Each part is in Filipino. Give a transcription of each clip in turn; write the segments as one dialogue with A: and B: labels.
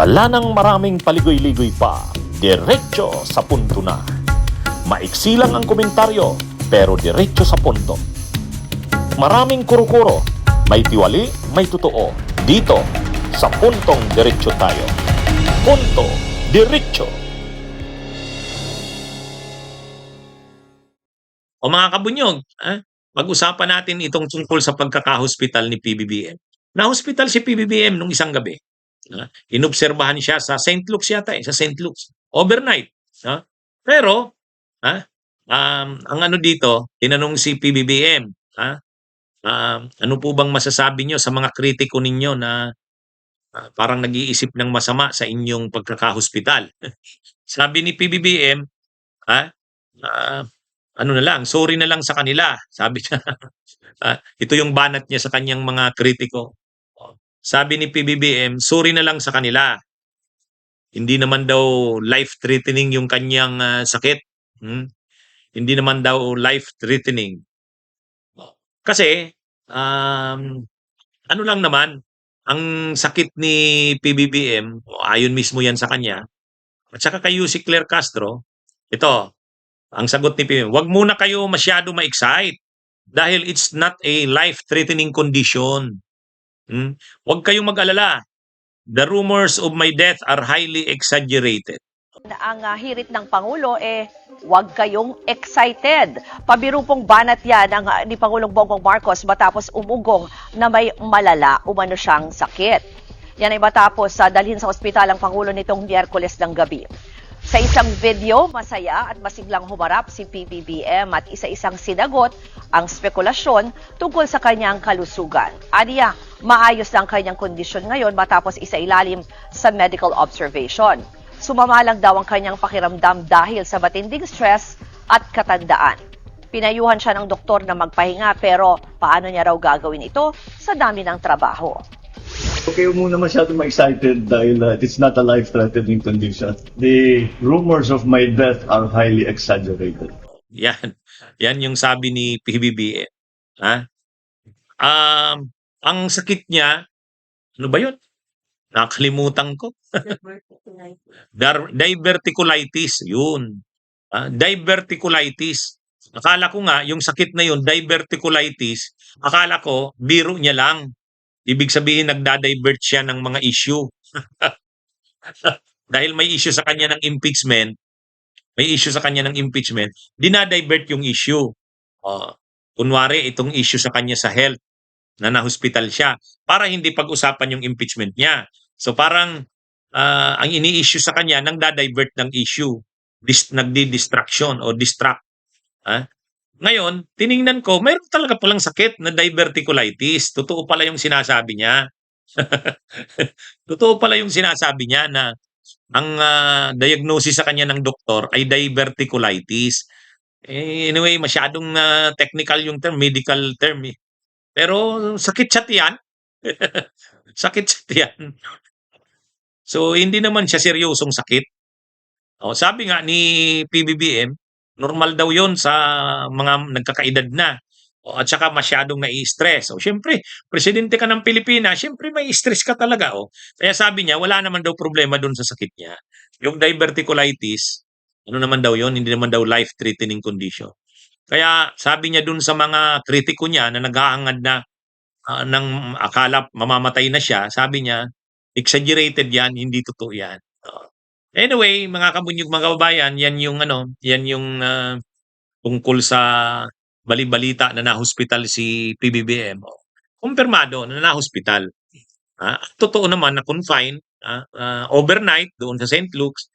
A: Wala nang maraming paligoy-ligoy pa, diretso sa punto na. Maiksi lang ang komentaryo, pero diretso sa punto. Maraming kuro-kuro, may tiwali, may totoo. Dito, sa puntong diretso tayo. Punto, diretso.
B: O mga kabunyog, pag-usapan natin itong tungkol sa pagkakahospital ni PBBM. Na-hospital si PBBM nung isang gabi. Inobserbahan siya sa St. Luke's yata sa St. Luke's. Overnight. Pero, ang ano dito, tinanong si PBBM, ano po bang masasabi nyo sa mga kritiko ninyo na parang nag-iisip ng masama sa inyong pagkakahospital? Sabi ni PBBM, ano na lang, sorry na lang sa kanila. Sabi niya, ito yung banat niya sa kanyang mga kritiko. Sabi ni PBBM, sorry na lang sa kanila. Hindi naman daw life-threatening yung kanyang sakit. Hindi naman daw life-threatening. Kasi, ano lang naman, ang sakit ni PBBM, ayon mismo yan sa kanya, at saka kay Yussi Claire Castro, ito, ang sagot ni PBBM, wag muna kayo masyado ma-excite dahil it's not a life-threatening condition. Huwag kayong mag-alala. The rumors of my death are highly exaggerated.
C: Ang hirit ng Pangulo huwag kayong excited. Pabiro pong banat yan ni Pangulong Bongbong Marcos matapos umugong na may malala umano siyang sakit. Yan ay matapos dalhin sa ospital ang Pangulo nitong Miyerkules ng gabi. Sa isang video, masaya at masiglang humarap si PBBM at isa-isang sinagot ang spekulasyon tungkol sa kanyang kalusugan. Aniya, maayos na ang kanyang kondisyon ngayon matapos isailalim sa medical observation. Sumama lang daw ang kanyang pakiramdam dahil sa matinding stress at katandaan. Pinayuhan siya ng doktor na magpahinga pero paano niya raw gagawin ito sa dami ng trabaho?
D: Okay muna masyadong excited dahil it's not a life-threatening condition. The rumors of my death are highly exaggerated.
B: Yan yung sabi ni PBBM. Ang sakit niya, ano ba yun? Nakalimutan ko. Diverticulitis, yun. Diverticulitis. Akala ko nga, yung sakit na yun, diverticulitis, akala ko, biro niya lang. Ibig sabihin, nagda-divert siya ng mga issue. Dahil may issue sa kanya ng impeachment, dinadivert yung issue. Kunwari, itong issue sa kanya sa health, na na-hospital siya, para hindi pag-usapan yung impeachment niya. So parang, ang ini-issue sa kanya, nang da-divert ng issue. Nagdi-distraction o distract. Ngayon, tiningnan ko, mayroon talaga palang sakit na diverticulitis. Totoo pala yung sinasabi niya. Totoo pala yung sinasabi niya na ang diagnosis sa kanya ng doktor ay diverticulitis. Anyway, masyadong technical yung term, medical term. Pero sakit siya tiyan. Sakit siya tiyan. So, hindi naman siya seryosong sakit. Sabi nga ni PBBM, normal daw yon sa mga nagkakaedad na. At saka masyadong nai-stress. Siyempre, presidente ka ng Pilipinas, siyempre may stress ka talaga. Kaya sabi niya, wala naman daw problema doon sa sakit niya. Yung diverticulitis, ano naman daw yon, hindi naman daw life-threatening condition. Kaya sabi niya doon sa mga kritiko niya na naghahangad na ng akala mamamatay na siya, sabi niya, exaggerated yan, hindi totoo yan. Anyway, mga kabunyog, mga kababayan, yan yung tungkol sa bali-balita na na-hospital si PBBM. Kumpirmado na na-hospital. Totoo naman na confine, overnight doon sa St. Luke's,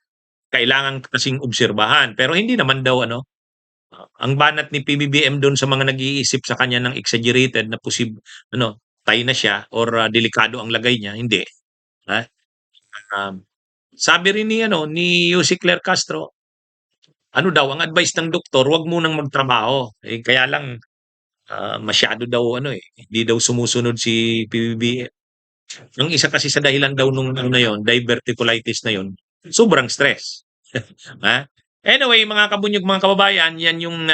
B: kailangan kasing obserbahan. Pero hindi naman daw ang banat ni PBBM doon sa mga nag-iisip sa kanya ng exaggerated na tay na siya or delikado ang lagay niya, hindi. Sabi rin ni Yussi Claire Castro, ang advice ng doktor, wag munang magtrabaho. Kaya lang masyado daw hindi daw sumusunod si PBBM. Yung isa kasi sa dahilan daw nung diverticulitis na yun, sobrang stress. Anyway, mga kabunyog, mga kababayan, yan yung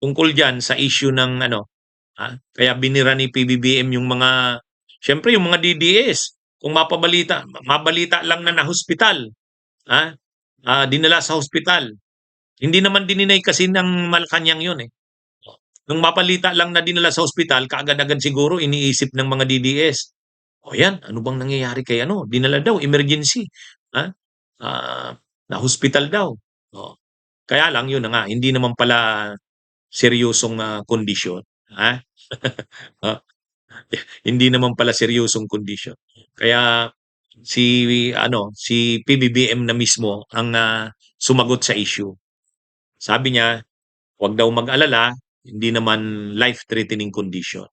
B: tungkol dyan sa issue ng kaya binira ni PBBM yung mga, syempre yung mga DDS. kung mabalita lang na hospital, dinala sa hospital. Hindi naman dininay kasi ng Malacanang yun eh. Nung mapalita lang na dinala sa hospital, kaagad-agad siguro iniisip ng mga DDS. O yan, ano bang nangyayari kay ano? Dinala daw, emergency. Ha? Na hospital daw. O, kaya lang yun na nga, hindi naman pala seryosong kondisyon. Ha? Ah, hindi naman pala seryosong kondisyon. Kaya si PBBM na mismo ang sumagot sa issue. Sabi niya, huwag daw mag-alala, hindi naman life-threatening condition.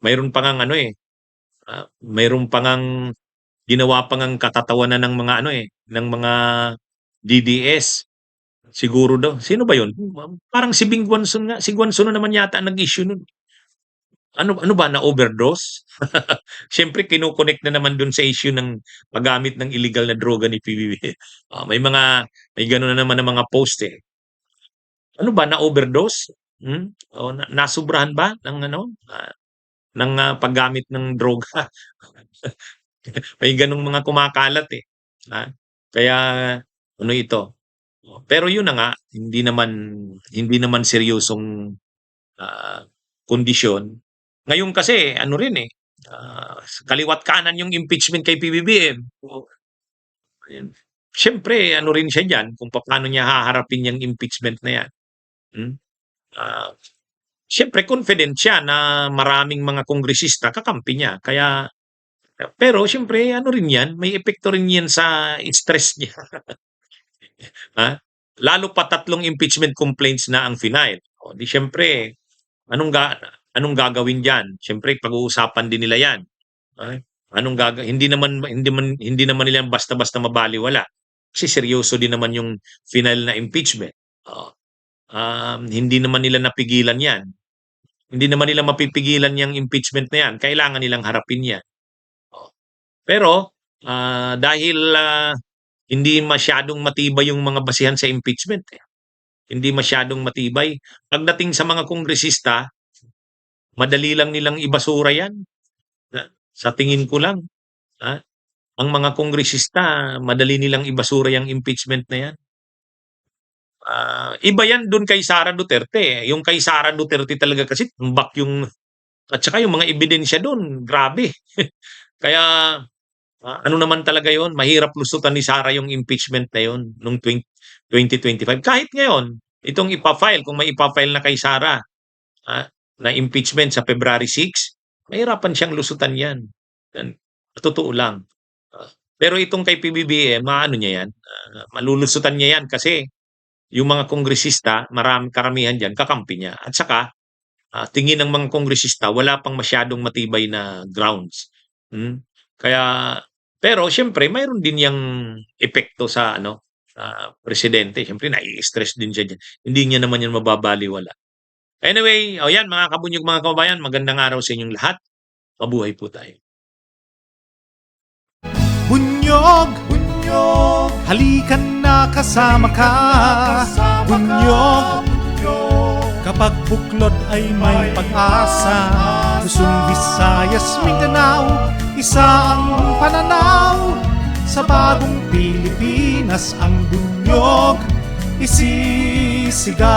B: Mayroon pa ngang mayroon pa ngang ginawa pa ngang katatawanan ng mga ng mga DDS. Siguro daw. Sino ba 'yun? Parang si Bing Guanzon nga. Si Guanzon na naman yata nag-issue nun. Ano ba, na-overdose? Siyempre kino-connect na naman dun sa issue ng paggamit ng illegal na droga ni PBBM. May gano'n na naman na mga post eh. Ano ba, na-overdose? O nasubrahan ba ng paggamit ng droga? May gano'ng mga kumakalat eh. Kaya ano ito? Pero yun na nga, hindi naman seryosong kondisyon. Ngayon kasi ano rin eh, kaliwat kanan yung impeachment kay PBBM. Ayun. Siyempre ano rin siya diyan kung paano niya haharapin yung impeachment na yan. Siyempre confident siya na maraming mga kongresista kakampi niya. Pero siyempre ano rin yan, may epekto rin yan sa stress niya. Lalo pa 3 impeachment complaints na ang final. O di siyempre, anong gagawin diyan? Siyempre pag-uusapan din nila 'yan. Hindi naman nila basta-basta mabaliwala. Kasi seryoso din naman yung final na impeachment. Hindi naman nila napigilan 'yan. Hindi naman nila mapipigilan yung impeachment na 'yan. Kailangan nilang harapin 'yan. Pero dahil hindi masyadong matibay yung mga basihan sa impeachment. Hindi masyadong matibay. Pagdating sa mga kongresista, madali lang nilang ibasura yan. Sa tingin ko lang. Ang mga kongresista, madali nilang ibasura yung impeachment na yan. Iba yan dun kay Sara Duterte. Yung kay Sara Duterte talaga kasi tumbak yung at saka yung mga ebidensya dun, grabe. Kaya ano naman talaga yon, mahirap lusutan ni Sara yung impeachment na yon noong 2025. Kahit ngayon, itong ipa-file, kung may ipa-file na kay Sara na impeachment sa February 6, mahirapan siyang lusutan yan. Totoo lang. Pero itong kay PBBM, niya yan, malulusutan niya yan kasi yung mga kongresista, karamihan dyan, kakampi niya. At saka, tingin ng mga kongresista, wala pang masyadong matibay na grounds. Pero siyempre mayroon din yang epekto sa presidente. Siyempre nai-stress din siya diyan. Hindi niya naman yan mababaliwala. Anyway, yan mga kabunyog, mga kababayan, magandang araw sa inyong lahat. Mabuhay po tayo.
E: Bunyog, bunyog, halikan na kasama ka. Bunyog, kapag buklod ay may pag-asa. Luzon, Visayas, Mindanao, isa ang pananaw. Sa bagong Pilipinas ang bunyog isisigaw.